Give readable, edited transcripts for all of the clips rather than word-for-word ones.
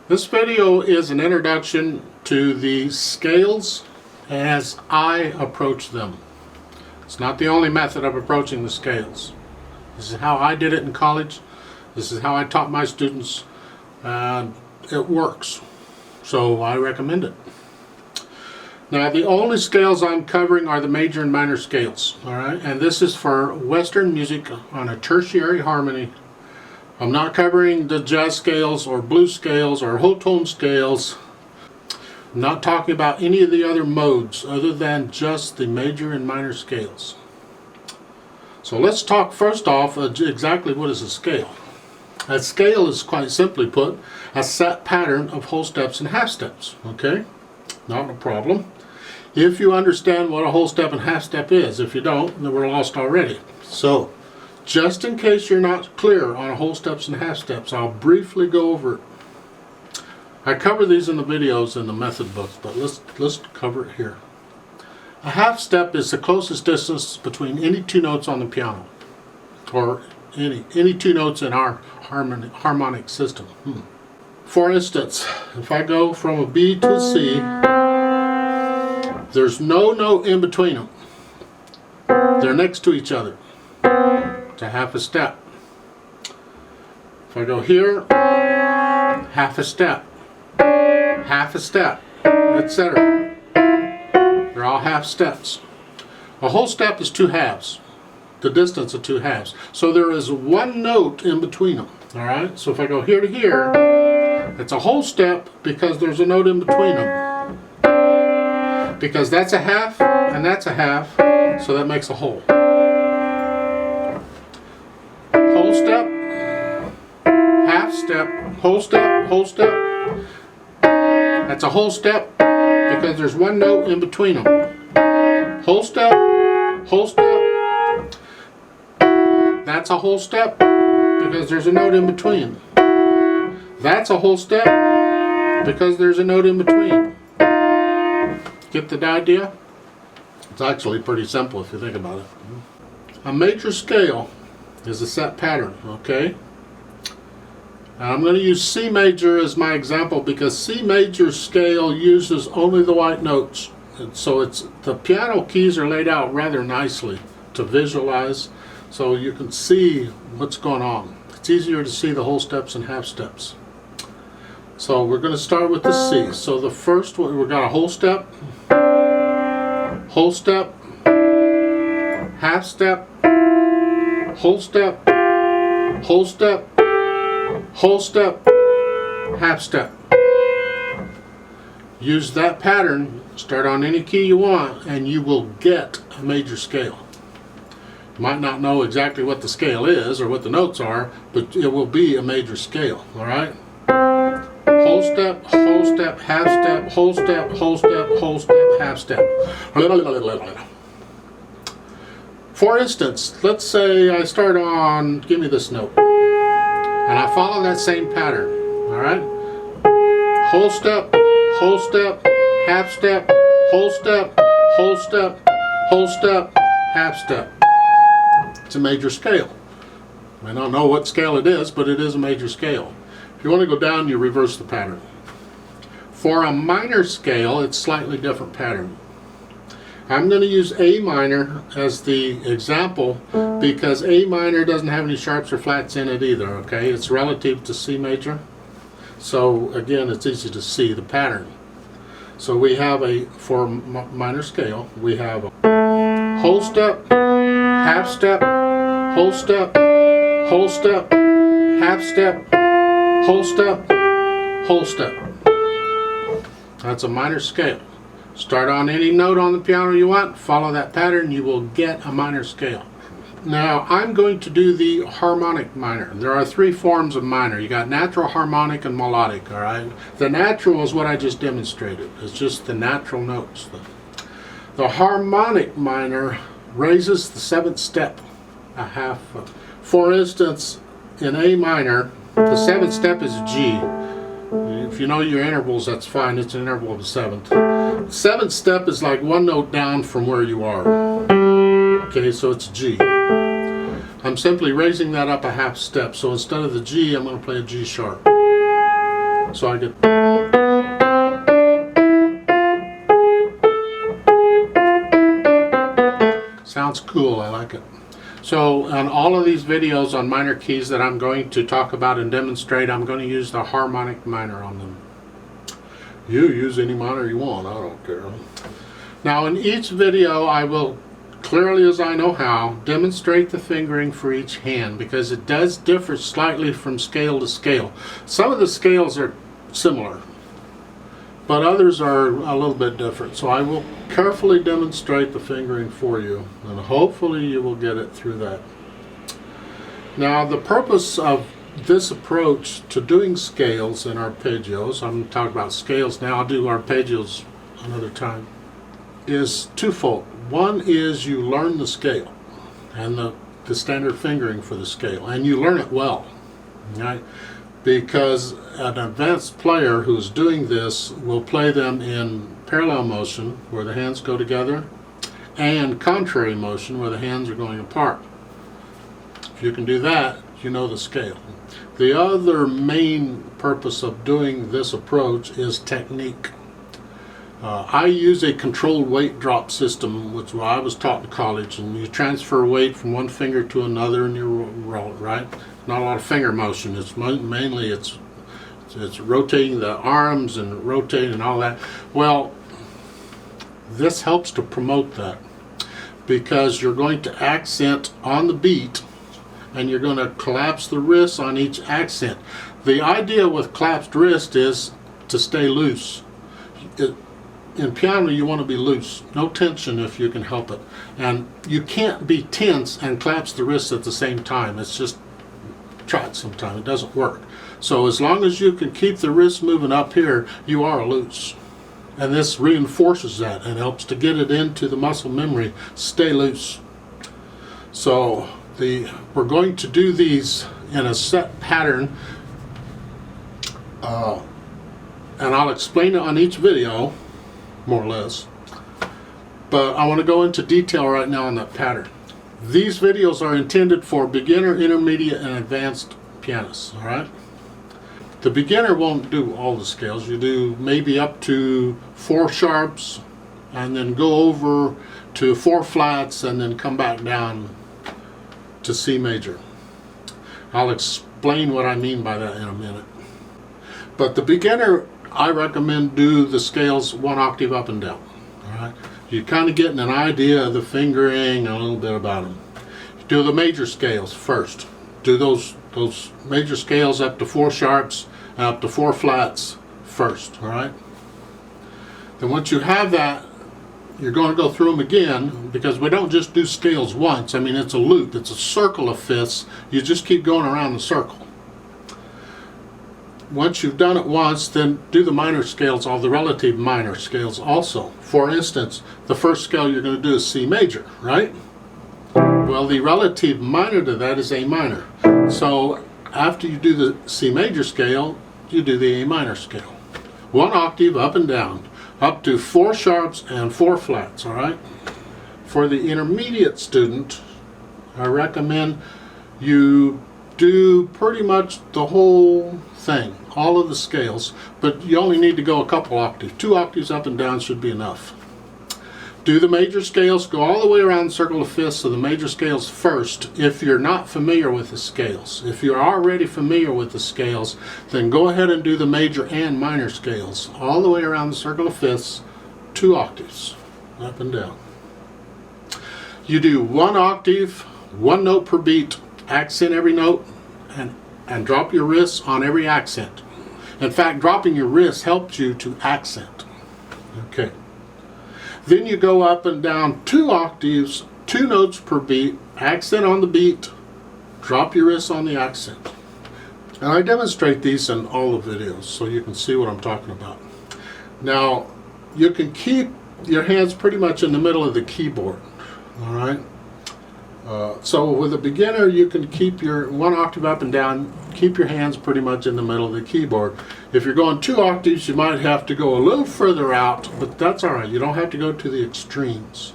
This video is an introduction to the scales as I approach them. It's not the only method of approaching the scales. This is how I did it in college. This is how I taught my students, and it works. So I recommend it. Now, the only scales I'm covering are the major and minor scales, all right? And this is for Western music on a tertiary harmony. I'm not covering the jazz scales or blues scales or whole tone scales. I'm not talking about any of the other modes other than just the major and minor scales. So let's talk first off exactly what is a scale. A scale is, quite simply put, a set pattern of whole steps and half steps. Okay? Not a problem. If you understand what a whole step and half step is. If you don't, then we're lost already. So, just in case you're not clear on whole steps and half steps, I'll briefly go over it. I cover these in the videos in the method books, but let's cover it here. A half step is the closest distance between any two notes on the piano, or any two notes in our harmonic system. For instance, if I go from a B to a C, there's no note in between them. They're next to each other. It's a half a step. If I go here, half a step, etc. They're all half steps. A whole step is two halves, the distance of two halves. So there is one note in between them. All right. So if I go here to here, it's a whole step because there's a note in between them. Because that's a half and that's a half, so that makes a whole. Whole step, half step, whole step, whole step. That's a whole step because there's one note in between them. Whole step, whole step. That's a whole step because there's a note in between. That's a whole step because there's a note in between. Get the idea? It's actually pretty simple if you think about it. A major scale is a set pattern, okay? Now I'm going to use C major as my example because C major scale uses only the white notes. And so the piano keys are laid out rather nicely to visualize so you can see what's going on. It's easier to see the whole steps and half steps. So we're going to start with the C. So the first one, we've got a whole step, half step, whole step, whole step, whole step, half step. Use that pattern, start on any key you want, and you will get a major scale. You might not know exactly what the scale is or what the notes are, but it will be a major scale, all right? Whole step, half step, whole step, half step. For instance, let's say I start on, give me this note, and I follow that same pattern, all right? Whole step, half step, whole step, half step. It's a major scale. I don't know what scale it is, but it is a major scale. If you want to go down, you reverse the pattern. For a minor scale, it's slightly different pattern. I'm going to use A minor as the example because A minor doesn't have any sharps or flats in it either, okay? It's relative to C major. So again, it's easy to see the pattern. So we have for minor scale, we have a whole step, half step, whole step, half step, whole step, whole step. That's a minor scale. Start on any note on the piano you want, follow that pattern, you will get a minor scale. Now I'm going to do the harmonic minor. There are three forms of minor. You got natural, harmonic, and melodic, all right? The natural is what I just demonstrated. It's just the natural notes. The harmonic minor raises the seventh step a half. For instance, in A minor, the seventh step is G. If you know your intervals, that's fine. It's an interval of a seventh. The seventh step is like one note down from where you are. Okay, so it's G. I'm simply raising that up a half step. So instead of the G, I'm going to play a G sharp. So I get. Sounds cool, I like it. So on all of these videos on minor keys that I'm going to talk about and demonstrate, I'm going to use the harmonic minor on them. You use any minor you want, I don't care. Now in each video I will, clearly as I know how, demonstrate the fingering for each hand, because it does differ slightly from scale to scale. Some of the scales are similar, but others are a little bit different. So I will carefully demonstrate the fingering for you, and hopefully you will get it through that. Now the purpose of this approach to doing scales and arpeggios, I'm going to talk about scales now, I'll do arpeggios another time, is twofold. One is you learn the scale and the standard fingering for the scale, and you learn it well, right? Because an advanced player who's doing this will play them in parallel motion, where the hands go together, and contrary motion, where the hands are going apart. If you can do that, you know the scale. The other main purpose of doing this approach is technique. I use a controlled weight drop system, which I was taught in college, and you transfer weight from one finger to another and you roll it, right? Not a lot of finger motion. It's mainly it's rotating the arms and rotating and all that. Well, this helps to promote that, because you're going to accent on the beat and you're going to collapse the wrists on each accent. The idea with collapsed wrist is to stay loose. In piano you want to be loose, no tension if you can help it, and you can't be tense and collapse the wrists at the same time. It's just, try it sometime, it doesn't work. So as long as you can keep the wrists moving up here, you are loose, and this reinforces that and helps to get it into the muscle memory. Stay loose. So we're going to do these in a set pattern, and I'll explain it on each video more or less, but I want to go into detail right now on that pattern. These videos are intended for beginner, intermediate, and advanced pianists, all right? The beginner won't do all the scales. You do maybe up to 4 sharps, and then go over to 4 flats, and then come back down to C major. I'll explain what I mean by that in a minute. But the beginner, I recommend do the scales 1 octave up and down. All right, you're kind of getting an idea of the fingering and a little bit about them. Do the major scales first. Do those major scales up to 4 sharps and up to 4 flats first. All right. Then once you have that, you're going to go through them again, because we don't just do scales once. I mean, it's a loop. It's a circle of fifths. You just keep going around the circle. Once you've done it once, then do the minor scales, all the relative minor scales also. For instance, the first scale you're going to do is C major, right? Well, the relative minor to that is A minor. So after you do the C major scale, you do the A minor scale. 1 octave up and down, up to 4 sharps and 4 flats, all right? For the intermediate student, I recommend you do pretty much the whole thing, all of the scales, but you only need to go a couple octaves. 2 octaves up and down should be enough. Do the major scales, go all the way around the circle of fifths, so the major scales first if you're not familiar with the scales. If you're already familiar with the scales, then go ahead and do the major and minor scales all the way around the circle of fifths, 2 octaves up and down. You do 1 octave, 1 note per beat, accent every note, and drop your wrists on every accent. In fact, dropping your wrists helps you to accent. Okay. Then you go up and down 2 octaves, 2 notes per beat, accent on the beat, drop your wrists on the accent. And I demonstrate these in all the videos so you can see what I'm talking about. Now, you can keep your hands pretty much in the middle of the keyboard, all right? So with a beginner, you can keep your 1 octave up and down, keep your hands pretty much in the middle of the keyboard. If you're going 2 octaves, you might have to go a little further out, but that's all right. You don't have to go to the extremes.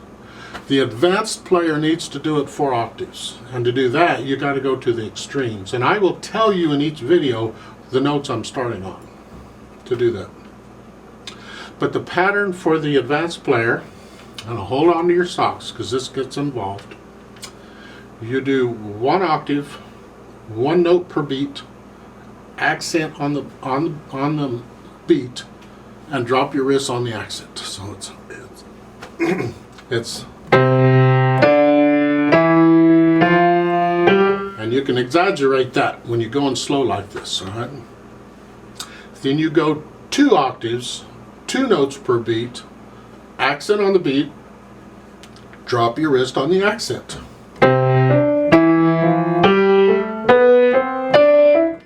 The advanced player needs to do it 4 octaves, and to do that, you got to go to the extremes. And I will tell you in each video the notes I'm starting on. to do that. But the pattern for the advanced player, and hold on to your socks because this gets involved. You do one octave, one note per beat, accent on the beat, and drop your wrist on the accent. So it's and you can exaggerate that when you're going slow like this, all right? Then you go 2 octaves, 2 notes per beat, accent on the beat, drop your wrist on the accent.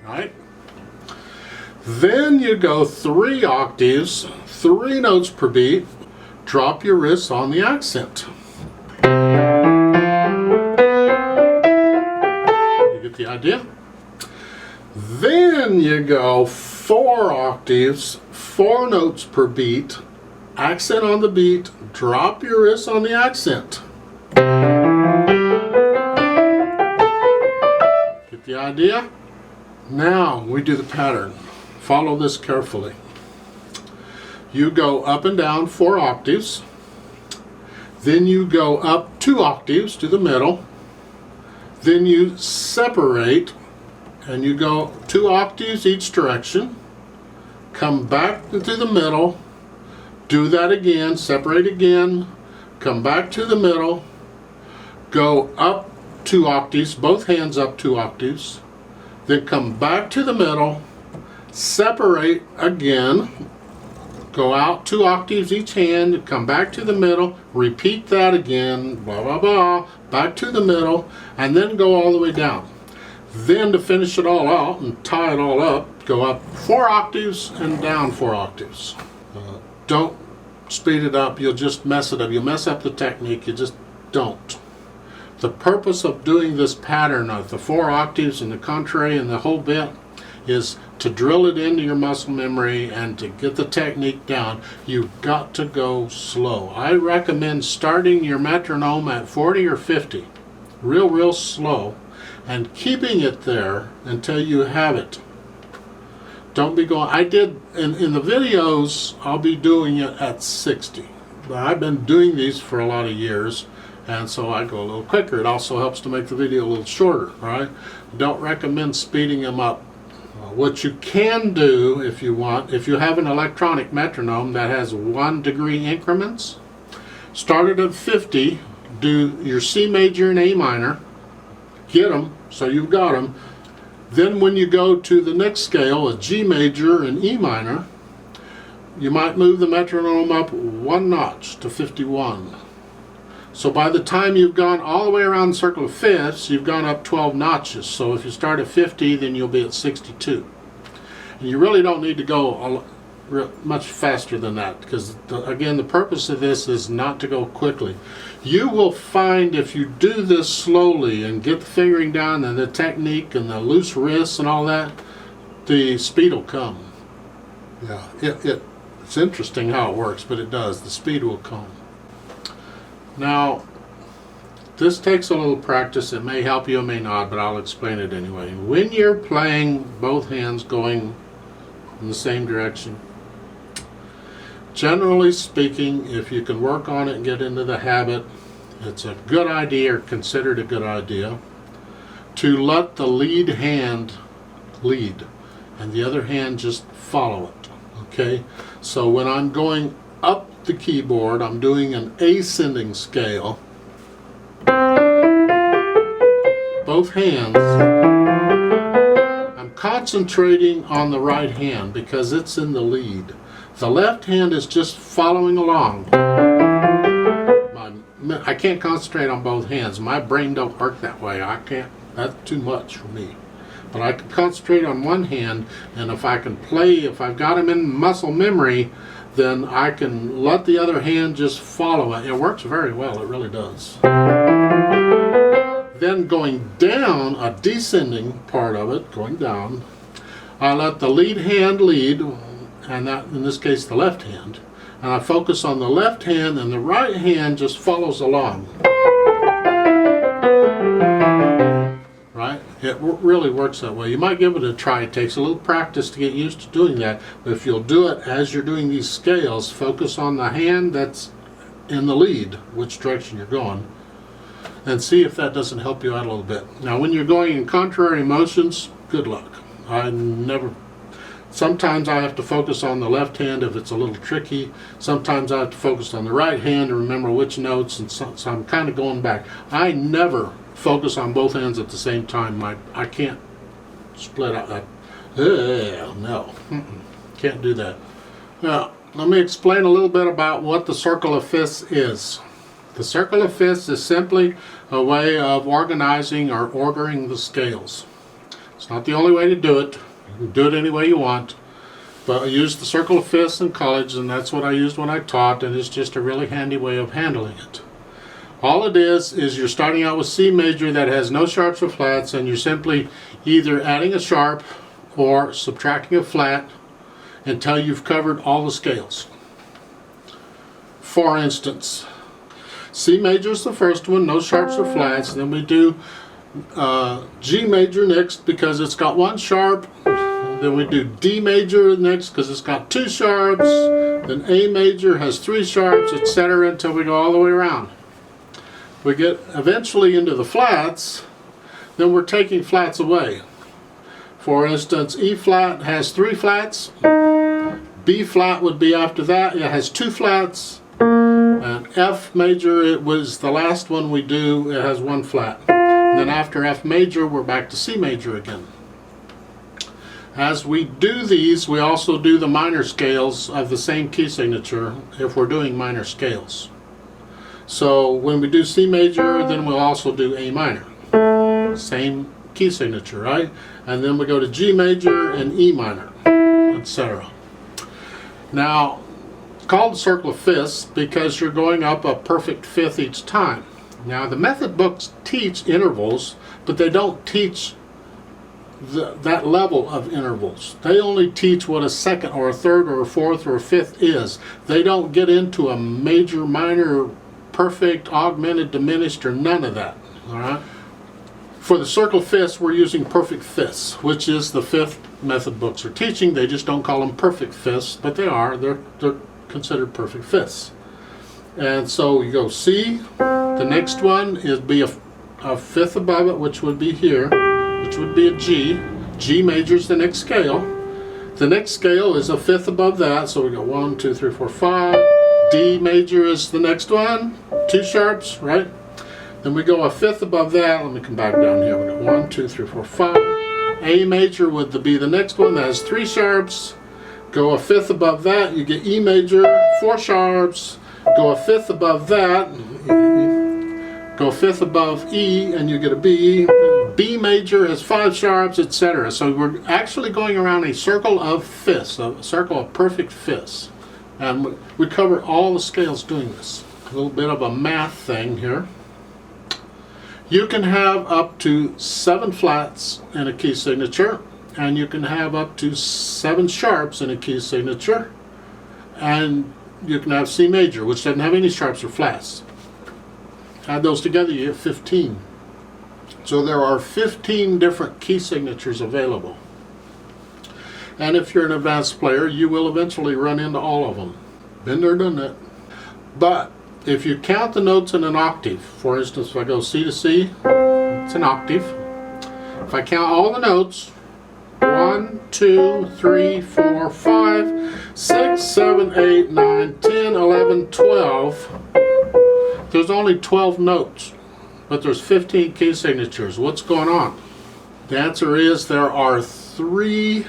Right? Then you go 3 octaves, 3 notes per beat, drop your wrist on the accent. You get the idea? Then you go 4 octaves, 4 notes per beat, accent on the beat, drop your wrist on the accent. Get the idea? Now we do the pattern. Follow this carefully. You go up and down 4 octaves. Then you go up 2 octaves to the middle. Then you separate and you go 2 octaves each direction. Come back into the middle. Do that again, separate again, come back to the middle, go up 2 octaves, both hands up 2 octaves, then come back to the middle, separate again, go out 2 octaves each hand, come back to the middle, repeat that again, blah, blah, blah, back to the middle, and then go all the way down. Then to finish it all out and tie it all up, go up 4 octaves and down 4 octaves. Don't speed it up, you'll just mess it up. You'll mess up the technique, you just don't. The purpose of doing this pattern of the 4 octaves and the contrary and the whole bit is to drill it into your muscle memory and to get the technique down. You've got to go slow. I recommend starting your metronome at 40 or 50, real slow, and keeping it there until you have it. Don't be going, I did, in the videos, I'll be doing it at 60. But I've been doing these for a lot of years, and so I go a little quicker. It also helps to make the video a little shorter, right? Don't recommend speeding them up. What you can do, if you want, if you have an electronic metronome that has 1 degree increments, start it at 50, do your C major and A minor, get them, so you've got them. Then when you go to the next scale, a G major and E minor, you might move the metronome up 1 notch to 51. So by the time you've gone all the way around the circle of fifths, you've gone up 12 notches. So if you start at 50, then you'll be at 62. And you really don't need to go much faster than that, because again, the purpose of this is not to go quickly. You will find if you do this slowly and get the fingering down and the technique and the loose wrists and all that, the speed will come. Yeah, it's interesting how it works, but it does. The speed will come. Now, this takes a little practice. It may help you, it may not, but I'll explain it anyway. When you're playing both hands going in the same direction, generally speaking, if you can work on it and get into the habit, it's a good idea, or considered a good idea, to let the lead hand lead and the other hand just follow it. Okay? So when I'm going up the keyboard, I'm doing an ascending scale. Both hands, I'm concentrating on the right hand because it's in the lead. The left hand is just following along. I can't concentrate on both hands. My brain don't work that way. I can't. That's too much for me. But I can concentrate on one hand, and if I can play, if I've got them in muscle memory, then I can let the other hand just follow it. It works very well. It really does. Then going down, a descending part of it, going down, I let the lead hand lead, and that, in this case, the left hand. And I focus on the left hand, and the right hand just follows along. Right? It really works that way. You might give it a try. It takes a little practice to get used to doing that. But if you'll do it as you're doing these scales, focus on the hand that's in the lead, which direction you're going, and see if that doesn't help you out a little bit. Now, when you're going in contrary motions, good luck. Sometimes I have to focus on the left hand if it's a little tricky. Sometimes I have to focus on the right hand to remember which notes, and so I'm kind of going back. I never focus on both hands at the same time. I can't split out that. No, can't do that. Now, let me explain a little bit about what the circle of fifths is. The circle of fifths is simply a way of organizing or ordering the scales. It's not the only way to do it. You can do it any way you want. But I used the circle of fifths in college, and that's what I used when I taught, and it's just a really handy way of handling it. All it is you're starting out with C major that has no sharps or flats, and you're simply either adding a sharp or subtracting a flat until you've covered all the scales. For instance, C major is the first one, no sharps or flats. Then we do G major next because it's got one sharp. Then we do D major next because it's got two sharps. Then A major has three sharps, etc., until we go all the way around. We get eventually into the flats, then we're taking flats away. For instance, E flat has three flats. B flat would be after that. It has two flats. And F major, it was the last one we do, it has one flat. And then after F major, we're back to C major again. As we do these, we also do the minor scales of the same key signature if we're doing minor scales. So when we do C major, then we'll also do A minor. Same key signature, right? And then we go to G major and E minor, etc. Now, it's called the circle of fifths because you're going up a perfect fifth each time. Now, the method books teach intervals, but they don't teach that level of intervals. They only teach what a second or a third or a fourth or a fifth is. They don't get into a major, minor, perfect, augmented, diminished, or none of that. All right. For the circle fifths, we're using perfect fifths, which is the fifth method books are teaching. They just don't call them perfect fifths, but they are. They're considered perfect fifths. And so you go C. The next one is be a fifth above it, which would be here, which would be a G. G major is the next scale. The next scale is a fifth above that, so we go 1, 2, 3, 4, 5. D major is the next one, two sharps, right? Then we go a fifth above that. Let me come back down here. We go 1, 2, 3, 4, 5. A major would be the next one that has three sharps. Go a fifth above that, you get E major, four sharps. Go a fifth above that, go a fifth above E, and you get a B. B major has five sharps, etc. So we're actually going around a circle of fifths, a circle of perfect fifths. And we cover all the scales doing this. A little bit of a math thing here. You can have up to 7 flats in a key signature, and you can have up to 7 sharps in a key signature, and you can have C major, which doesn't have any sharps or flats. Add those together, you get 15. So there are 15 different key signatures available. And if you're an advanced player, you will eventually run into all of them. Been there, done that. But if you count the notes in an octave, for instance, if I go C to C, it's an octave. If I count all the notes, 1, 2, 3, 4, 5, 6, 7, 8, 9, 10, 11, 12. There's only 12 notes, but there's 15 key signatures. What's going on? The answer is there are 3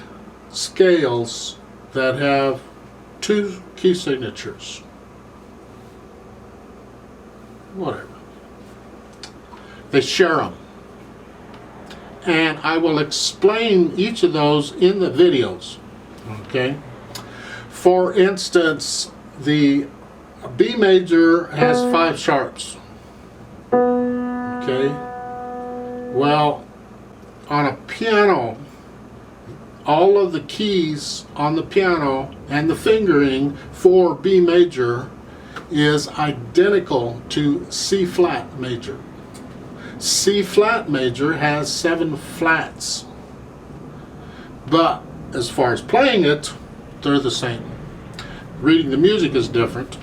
scales that have 2 key signatures. Whatever. They share them. And I will explain each of those in the videos. Okay? For instance, the B major has 5 sharps. Okay? Well, on a piano, all of the keys on the piano and the fingering for B major is identical to C flat major. C flat major has 7 flats. But as far as playing it, they're the same. Reading the music is different,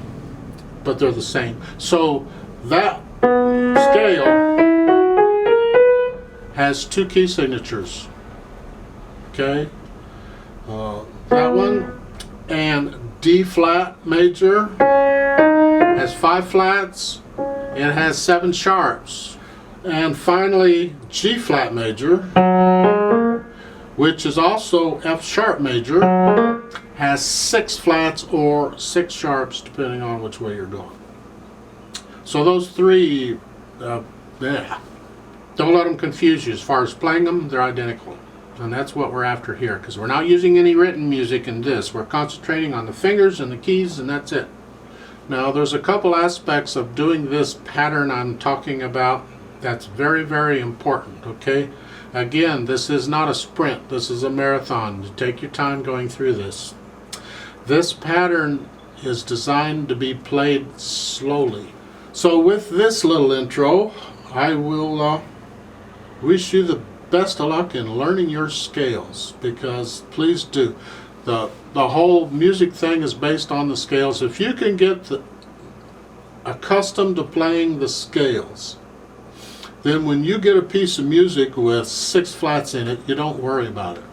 but they're the same. So that scale has 2 key signatures. Okay? That one. And D flat major has 5 flats. It has 7 sharps. And finally, G flat major, which is also F sharp major, has 6 flats or 6 sharps, depending on which way you're going. So those 3, don't let them confuse you. As far as playing them, they're identical. And that's what we're after here, because we're not using any written music in this. We're concentrating on the fingers and the keys, and that's it. Now, there's a couple aspects of doing this pattern I'm talking about that's very, very important, okay? Again, this is not a sprint. This is a marathon. You take your time going through this. This pattern is designed to be played slowly. So with this little intro, I will wish you the best of luck in learning your scales, because please do. The whole music thing is based on the scales. If you can get accustomed to playing the scales, then when you get a piece of music with 6 flats in it, you don't worry about it,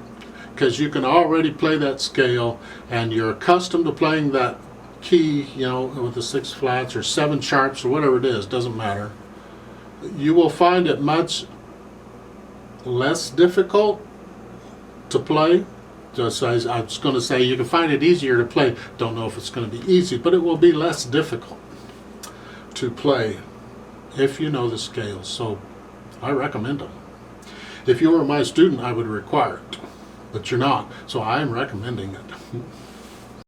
because you can already play that scale and you're accustomed to playing that key, you know, with the 6 flats or 7 sharps or whatever it is, doesn't matter. You will find it much less difficult to play. Just as I was going to say, you can find it easier to play. Don't know if it's going to be easy, but it will be less difficult to play if you know the scales. So I recommend them. If you were my student, I would require it, but you're not, so I am recommending it.